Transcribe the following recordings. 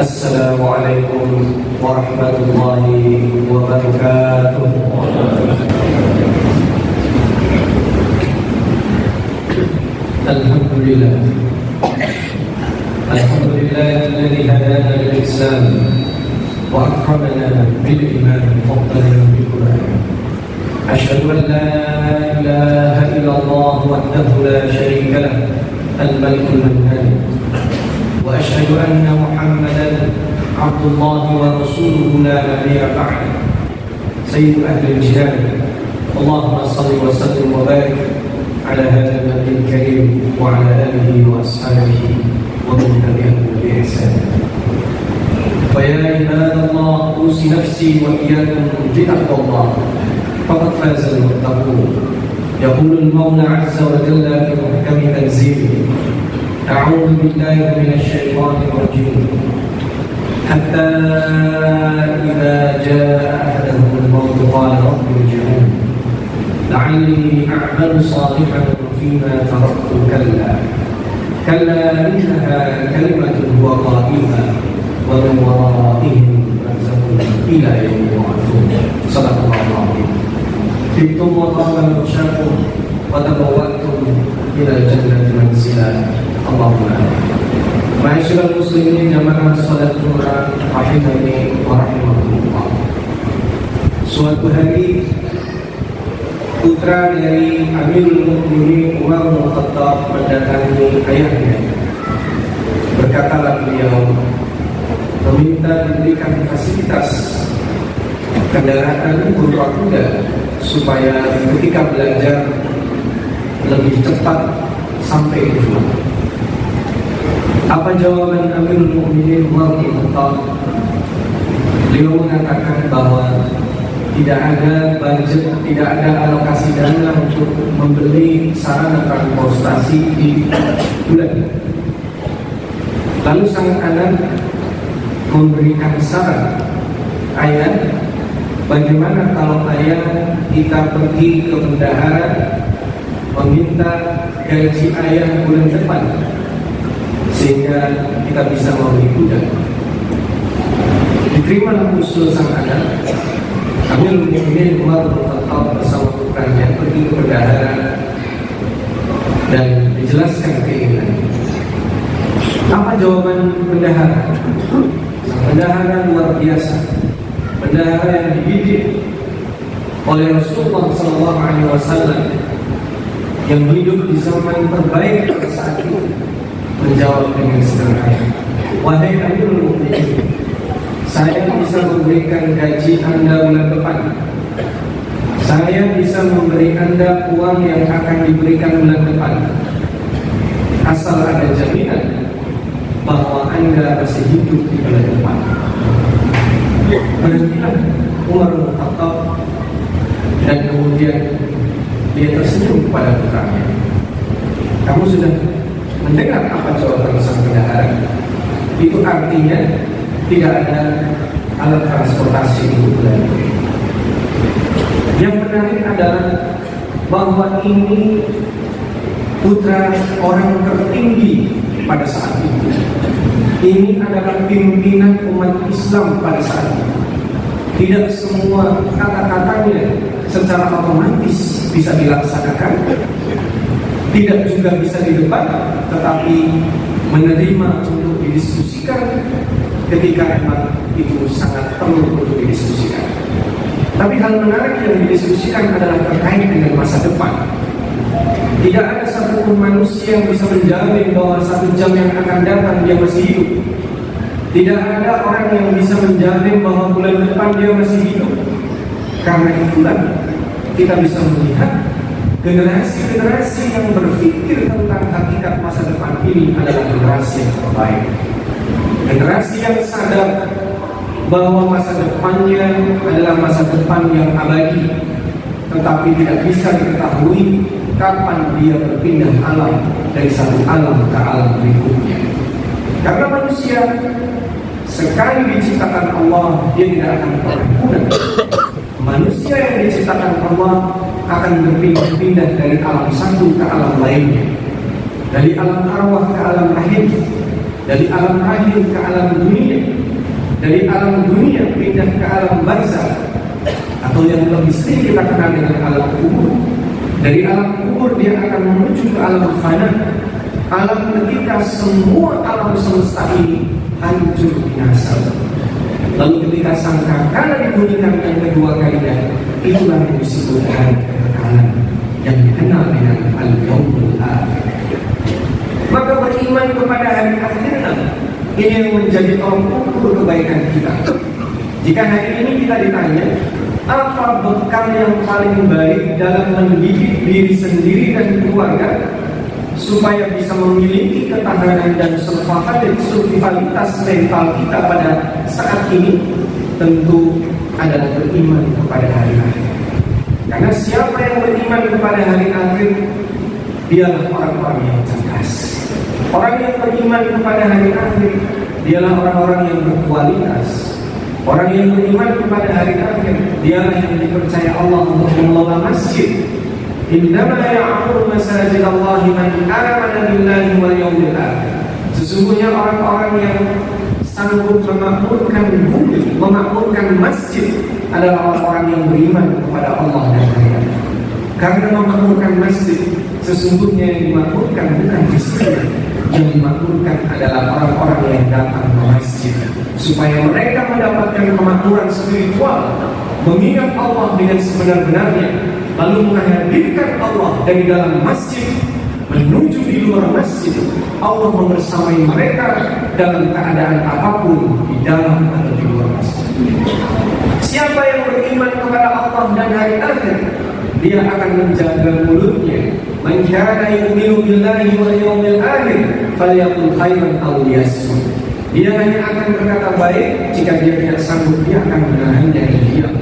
Assalamualaikum warahmatullahi wabarakatuh. Alhamdulillah. Alladzi hadana lil Islam wa akramana bil iman wa fadlana bil Qur'an. Asyhadu an la ilaha illallah wahdahu la syarika lah, al-malikul mannan. وأشهد أن محمدا عبد الله ورسوله لا نبي بعده سيد أهل الجنان. اللهم صل وسلم وبارك على هذا النبي الكريم وعلى آله وأصحابه ومن تبعهم بإحسان. فيا عباد الله أوصي نفسي وإياكم بتقوى الله فقد فاز المتقون. يقول المولى عز وجل في محكم تنزيله: أعوذ بالله من الشيطان الرجيم حتى إذا جاء أحدهم الموت قال رب ارجعون لعلي أعمل صالحا فيما تركت كلا إنها كلمة هو قائلها ومن ورائهم برزخ إلى يوم يبعثون. صدق الله العظيم. طبتم وطاب مشاكم وتبوأتم إلى الجنة منزلا. Allahumma ma'asyiral muslimin jamaah salat Jumat rahimani wa rahimakumullah. Suatu hari putra dari Amirul Mukminin Umar bin Khattab mendatangi ayahnya. Berkatalah beliau meminta diberikan fasilitas kendaraan untuk kuda supaya ketika belajar lebih cepat sampai tujuan. Apa jawaban Amirul Mukminin Umar bin Khattab? Beliau mengatakan bahwa tidak ada budget, tidak ada alokasi dana untuk membeli sarana transportasi di bulan. Lalu sang anak memberikan saran, ayah, bagaimana kalau ayah kita pergi ke bendahara meminta gaji ayah bulan depan sehingga kita bisa membeli kuda. Diterima usul sang anak. Amirul Mukminin Umar bin Khattab bersama putranya pergi ke bendahara dan dijelaskan keinginan. Apa jawaban bendahara? Sang bendahara luar biasa. Bendahara yang dididik oleh Rasulullah SAW yang hidup di zaman terbaik pada saat itu, menjawab dengan sederhana, wahai Amirul Mukminin, saya bisa memberikan gaji Anda bulan depan. Saya bisa memberi Anda uang yang akan diberikan bulan depan, asal ada jaminan bahwa Anda masih hidup di bulan depan. Berhentilah Umar bin Khattab dan kemudian dia tersenyum kepada putranya. Kamu sudah mendengar apa jawaban sang bendahara? Itu artinya tidak ada alat transportasi untuk bulan. Yang menarik adalah bahwa ini putra orang tertinggi pada saat itu. Ini adalah pimpinan umat Islam pada saat itu. Tidak semua kata-katanya secara otomatis bisa dilaksanakan, tidak juga bisa didebat, tetapi menerima untuk didiskusikan ketika memang itu sangat perlu untuk didiskusikan. Tapi hal menarik yang didiskusikan adalah terkait dengan masa depan. Tidak ada satupun manusia yang bisa menjamin bahwa 1 jam yang akan datang dia masih hidup. Tidak ada orang yang bisa menjamin bahwa bulan depan dia masih hidup. Karena itulah kita bisa melihat generasi-generasi yang berpikir tentang hakikat masa depan ini adalah generasi yang terbaik. Generasi yang sadar bahwa masa depannya adalah masa depan yang abadi, tetapi tidak bisa diketahui kapan dia berpindah alam dari satu alam ke alam berikutnya. Karena manusia sekali diciptakan Allah, dia tidak akan pernah punah. Manusia yang diciptakan Allah akan berpindah-pindah dari alam satu ke alam lainnya, dari alam arwah ke alam rahim, dari alam rahim ke alam dunia, dari alam dunia pindah ke alam barzakh, atau yang lebih sering kita kenal dengan alam kubur. Dari alam kubur dia akan menuju ke alam fana, alam ketika semua alam semesta ini hancur binasa. Lalu ketika sangkakala dibunyikan yang kedua kalinya, itulah yang disebut hari kekekalan yang dikenal dengan al-yaumul akhir. Maka beriman kepada hari akhir ini yang menjadi tolak ukur kebaikan kita. Jika hari ini kita ditanya, apa bekal yang paling baik dalam mendidik diri sendiri dan keluarga supaya bisa memiliki ketahanan dan survivalitas mental kita pada saat ini? Tentu adalah beriman kepada hari akhir. Karena siapa yang beriman kepada hari akhir, dialah orang-orang yang cerdas. Orang yang beriman kepada hari akhir, dialah orang-orang yang berkualitas. Orang yang beriman kepada hari akhir, dialah yang dipercaya Allah untuk mengelola masjid. Innama ya'muru masajid Allah man amana billahi wal yawmil akhir. Sesungguhnya orang-orang yang sanggup memakmurkan bumi, memakmurkan masjid adalah orang-orang yang beriman kepada Allah dan hari akhir. Karena memakmurkan masjid, sesungguhnya yang dimakmurkan bukan istrinya, yang dimakmurkan adalah orang-orang yang datang ke masjid, supaya mereka mendapatkan kemakmuran spiritual, mengingat Allah dengan sebenar-benarnya, lalu menghadirkan Allah dari dalam masjid menuju di luar masjid. Allah membersamai mereka dalam keadaan apapun, di dalam atau di luar masjid. Siapa yang beriman kepada Allah dan hari akhir, dia akan menjaga mulutnya. Man kana yu'minu billahi wal yawmil akhir falyaqul khairan aw liyasmut. Dia hanya akan berkata baik, jika dia tidak sanggup dia akan menahan dari diam.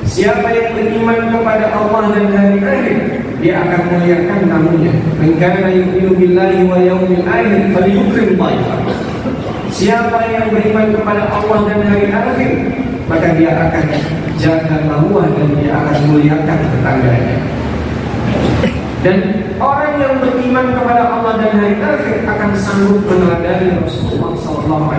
Siapa yang beriman kepada Allah dan hari akhir, dia akan memuliakan tamunya. Man kana yu'minu billahi wal yawmil akhir falyukrim dhaifa. Siapa yang beriman kepada Allah dan hari akhir, maka dia akan jaga maruah dan dia akan muliakan tetangganya. Dan orang yang beriman kepada Allah dan hari akhir akan sanggup meneladani Rasulullah SAW.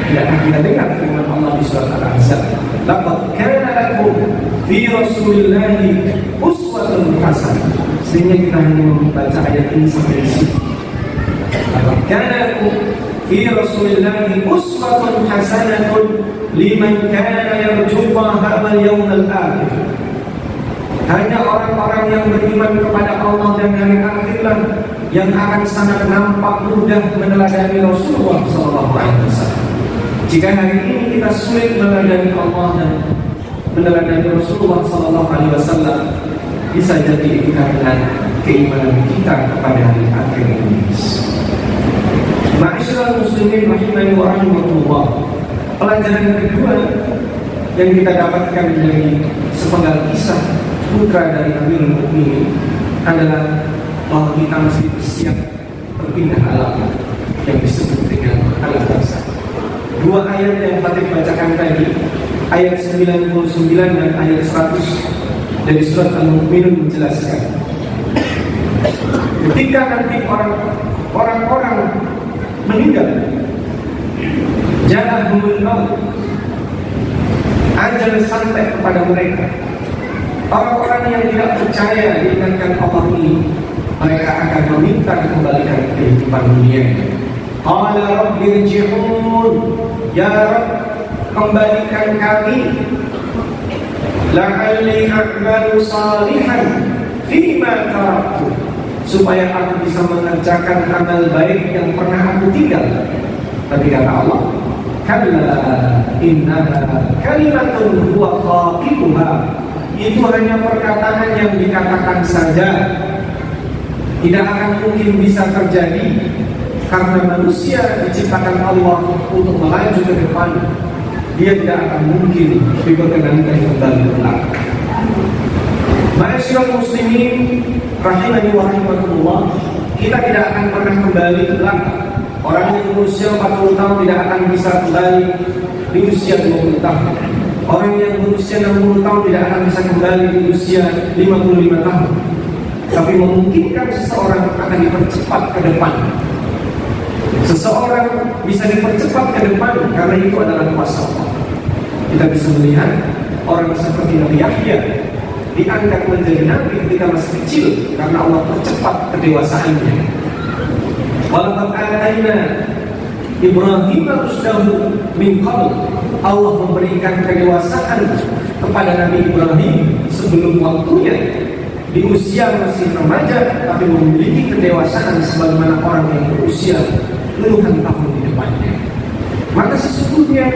Tidakkah kita dengar firman Allah di surat Al-Ahzab? Laqad kana lakum fi Rasulillahi uswatun hasanah. Sehingga kita hanya membaca ayat ini sampai di sini. Laqad kana lakum fi Rasulillahi uswatun hasanatun liman kana yarjullaha wal yawmal akhir. Hanya orang-orang yang beriman kepada Allah dan hari akhirlah yang akan sangat nampak mudah meneladani Rasulullah SAW. Jika hari ini kita sulit meneladani Allah dan meneladani Rasulullah SAW, bisa jadi itu karena keimanan kita kepada hari akhir ini. Ma'asyiral muslimin rahimani wa rahimakumullah. Pelajaran kedua yang kita dapatkan dari sepenggal kisah putra dari Amirul Mukminin adalah bahwa kita mesti bersiap berpindah alam yang disebut dengan alam barzakh. Dua ayat yang Fatih bacakan tadi, ayat 99 dan ayat 100 dari surat Al-Mu'minun menjelaskan, ketika nanti orang-orang meninggal, ja'ahumul maut, ajal sampai kepada mereka. Orang-orang yang tidak percaya diingatkan Allah ini, mereka akan meminta dikembalikan kehidupan dunia. Qala rabbi irji'un, ya Rabb, kembalikan kami, la'alli a'malu salihan fima taraktu, supaya aku bisa mengerjakan amal baik yang pernah aku tinggal. Tapi kata Allah, kalla innaha kalimatun huwa qa'iluha, itu hanya perkataan yang dikatakan saja, tidak akan mungkin bisa terjadi, karena manusia diciptakan Allah untuk melaju ke depan. Dia tidak akan mungkin diperkenankan kembali ke belakang. Ma'asyiral muslimin rahimani wa rahimakumullah, kita tidak akan pernah kembali ke belakang. Orang yang berusia 40 tahun tidak akan bisa kembali di usia 20 tahun. Orang yang berusia 60 tahun tidak akan bisa kembali di usia 55 tahun. Tapi memungkinkan seseorang akan dipercepat ke depan. Seseorang bisa dipercepat ke depan karena itu adalah kuasa Allah. Kita bisa melihat orang seperti Nabi Yahya diangkat menjadi nabi ketika masih kecil karena Allah percepat kedewasaannya. Walaqad atayna Ibrahim rusdahu min qabl. Allah memberikan kedewasaan kepada Nabi Ibrahim sebelum waktunya. Di usia masih remaja tapi memiliki kedewasaan sebagaimana orang yang berusia puluhan tahun di depannya. Maka sesungguhnya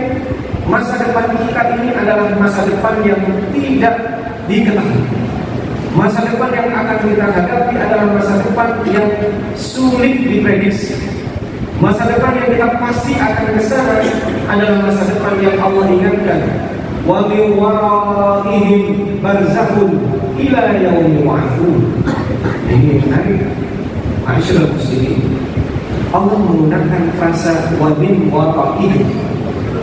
masa depan kita ini adalah masa depan yang tidak diketahui. Masa depan yang akan kita hadapi adalah masa depan yang sulit diprediksi. Masa depan yang kita pasti akan ke sana adalah masa depan yang Allah ingatkan. Wa min waraihim barzakhun ila yaumi yub'atsun. Ini menarik. Ma'asyiral muslimin, Allah menggunakan frasa wa min waraihim.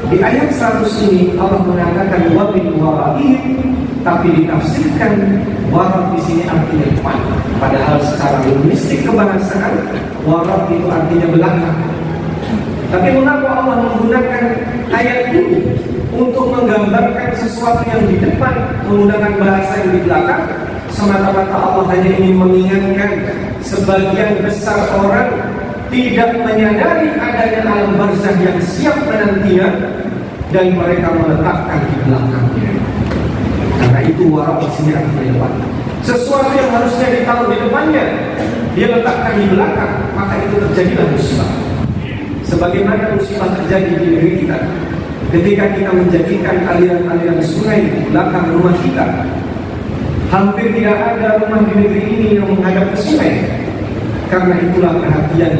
Di ayat 100 ini Allah mengatakan wa min waraihim, tapi ditafsirkan warab di sini artinya depan. Padahal secara linguistik kebahasaan warab itu artinya belakang. Tapi mengapa Allah menggunakan ayat ini untuk menggambarkan sesuatu yang di depan menggunakan bahasa yang di belakang? Semata-mata Allah hanya ingin mengingatkan sebagian besar orang tidak menyadari adanya alam barzah yang siap menantinya dan mereka meletakkan di belakangnya. Karena itu warab di sini artinya depan. Sesuatu yang harusnya ditaruh di depannya dia letakkan di belakang, maka itu terjadilah musibah. Sebagaimana musibah terjadi di negeri kita ketika kita menjadikan aliran-aliran sungai di belakang rumah kita. Hampir tidak ada rumah di negeri ini yang menghadap ke sungai. Karena itulah perhatian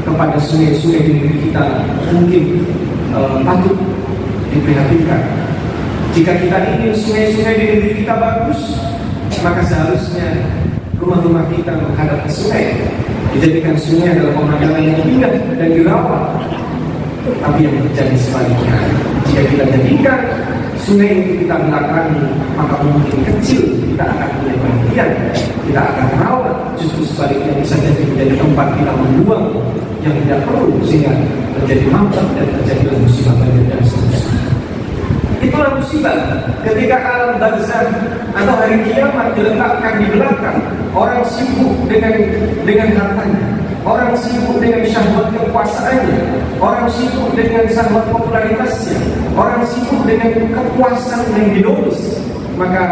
kepada sungai-sungai di negeri kita mungkin patut diperhatikan. Jika kita ingin sungai-sungai di negeri kita bagus, maka seharusnya rumah-rumah kita menghadap ke sungai. Dijadikan sungai adalah pemandangan yang indah dan dirawat. Tapi yang terjadi sebaliknya, jika kita jadikan sungai itu kita belakangi, maka mungkin kecil kita akan punya perhatian, kita akan rawat. Justru sebaliknya bisa jadi menjadi tempat kita membuang yang tidak perlu sehingga terjadi mampet dan terjadi musibah banjir dan seterusnya. Itulah musibah ketika alam barzah atau hari kiamat diletakkan di belakang. Orang sibuk dengan hartanya, orang sibuk dengan syahwat kekuasaannya, orang sibuk dengan syahwat popularitasnya, orang sibuk dengan kepuasan yang hedonis. Maka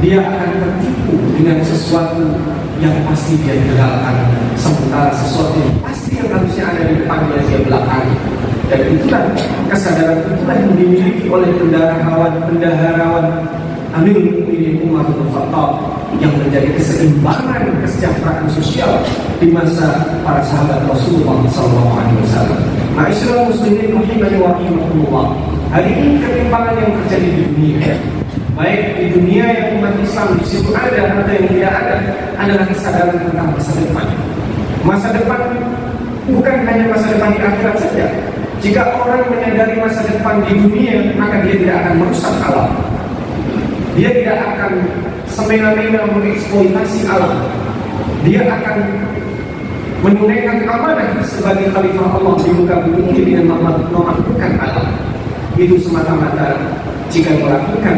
dia akan tertipu dengan sesuatu yang pasti dia tinggalkan, sementara sesuatu yang pasti yang harusnya ada di depannya dia belakangi. Dan itulah kesadaran itulah yang dimiliki oleh pendaharawan Amirul Mukminin Umar bin Khattab yang menjadi keseimbangan kesejahteraan sosial di masa para sahabat Rasulullah SAW. Ma'asyiral muslimin rahimani wa rahimakumullah. Hari ini ketimpangan yang terjadi di dunia, baik di dunia yang umat Islam di situ ada atau yang tidak ada, adalah kesadaran tentang masa depan. Masa depan bukan hanya masa depan di akhirat saja. Jika orang menyadari masa depan di dunia, maka dia tidak akan merusak alam. Dia tidak akan semena-mena mengeksploitasi alam. Dia akan menunaikan amanah sebagai khalifah Allah di muka bumi ini dengan memakmurkan alam. Itu semata-mata jika melakukan,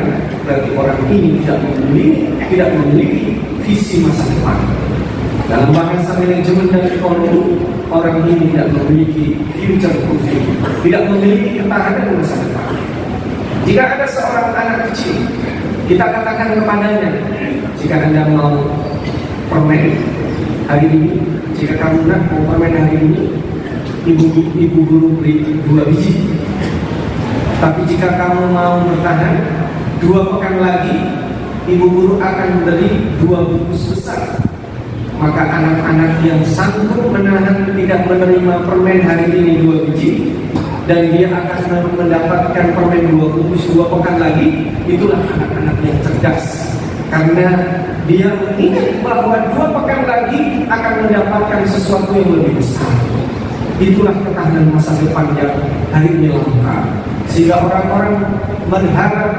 berarti orang ini tidak memiliki visi masa depan. Dalam bahasa manajemen dan ekonomi, orang ini tidak memiliki future proofing, tidak memiliki ketahanan masa depan. Jika ada seorang anak kecil, kita katakan kepadanya, jika Anda mau permen hari ini, jika kamu nak mau permen hari ini, ibu guru beri 2 biji. Tapi jika kamu mau bertahan 2 pekan lagi, ibu guru akan beri 2 bungkus besar. Maka anak-anak yang sanggup menahan tidak menerima permen hari ini 2 biji, dan dia akan mendapatkan permen 2 bungkus 2 pekan lagi, itulah anak-anak yang cerdas. Karena dia mengingat bahwa 2 pekan lagi akan mendapatkan sesuatu yang lebih besar. Itulah ketahanan masa depan yang hari ini langka. Sehingga orang-orang berharap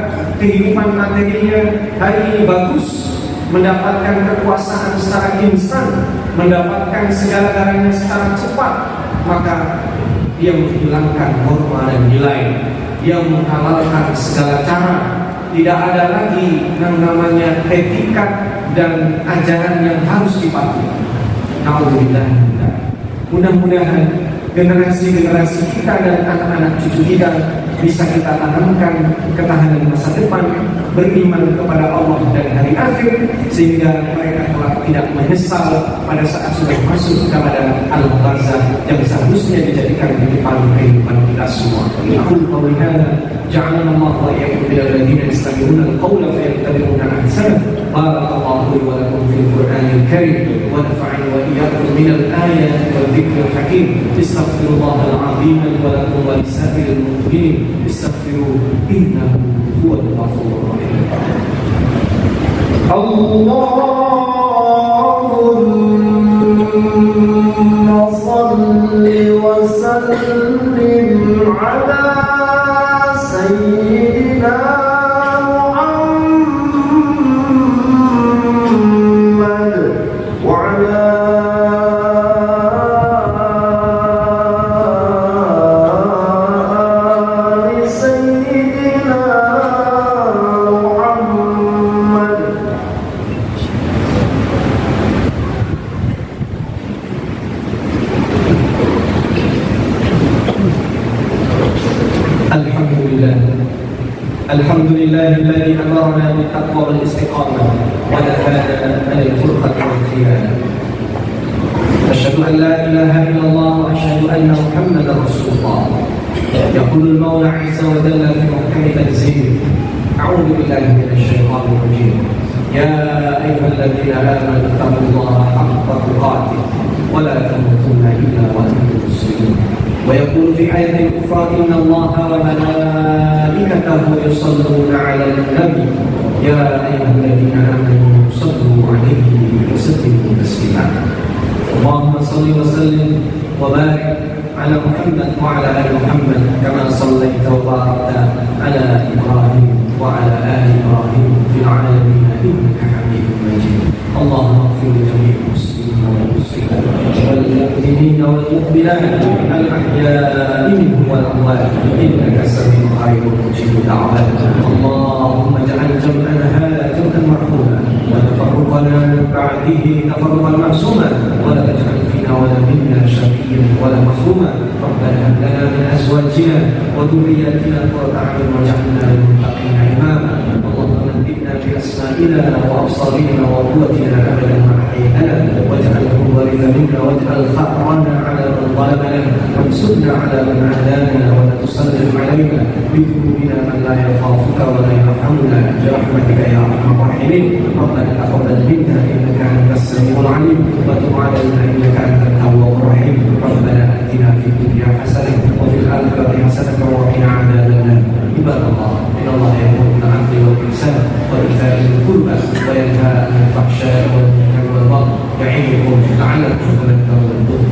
kehidupan materinya hari ini bagus, mendapatkan kekuasaan secara instan, mendapatkan segala-galanya secara cepat. maka dia menghilangkan hormat dan nilai, dia menghalalkan segala cara. Tidak ada lagi yang namanya etika dan ajaran yang harus dipatuhi. Alhamdulillah. Mudah-mudahan generasi-generasi kita dan anak-anak cucu kita bisa kita tanamkan ketahanan masa depan, beriman kepada Allah dan hari akhir, sehingga mereka kelak tidak menyesal pada saat sudah masuk kepada al-barzakh yang seharusnya dijadikan di depan kehidupan kita semua. Aku qauli hadza ja'alana Allah wa iyyakum minal ladzina yastami'una al-qawla fayattabi'una ahsanah. Barakallahu li wa lakum fil Qur'anil karim wa nafa'ani wa iyyakum minal ayati wal dzikril hakim. Astaghfirullahal azim li wa lakum wa lisa'iril mu'minin. Astaghfiruhu innahu huwal ghafurur rahim. Allahumma salli wa sallim ala sayyidina Muhammad wa ala ali sayyidina Muhammad. الحمد لله الذي أمرنا بالتقوى والاستقامة ونهانا عن الفرقة والخيانة. أشهد أن لا إله إلا الله وأشهد أن محمدا رسول الله. يقول المولى عز وجل في محكم تنزيله: أعوذ بالله من الشيطان الرجيم. يا أيها الذين آمنوا اتقوا الله حق تقاته ولا تموتن إلا وأنتم مسلمون. ويقول في آية أخرى: إن الله وملائكته يصلون على النبي يا أيها الذين آمنوا صلوا عليه وسلموا تسليما. اللهم صل وسلم وبارك على محمد وعلى آل محمد كما صليت وباركت على إبراهيم وعلى آل إبراهيم في العالمين إنك حميد مجيد. اللهم اغفر لجميع المسلمين والمسلمات والمؤمنين والمؤمنات الأحياء منهم والأموات إنك سميع قريب مجيب الدعوات. اللهم اجعل جمعنا هذا جمعا مرحوما وتفرقنا من بعده تفرقا معصوما ولا تجعل فينا ولا منا شقيا ولا محروما. ربنا هب لنا من أزواجنا وذرياتنا قرة أعين واجعلنا للمتقين إماما. اللهم نبئنا بأسمائنا وأبصارنا وقوتنا أبدا ما أحييتنا واجعله الوارث منا واجعل ثأرنا على من ظلمنا وانصرنا على من عادانا ولا تسلط علينا بذنوبنا من لا يخافك ولا يرحمنا برحمتك يا أرحم الراحمين. ربنا تقبل منا إنك أنت السميع العليم وتب علينا إنك أنت التواب الرحيم. ربنا آتنا في الدنيا حسنة وفي الآخرة حسنة وقنا عذاب النار. عباد الله إن الله يأمر بالعدل والإحسان وإيتاء ذي القربى وينهى عن الفحشاء والمنكر والبغي يعظكم لعلكم تذكرون.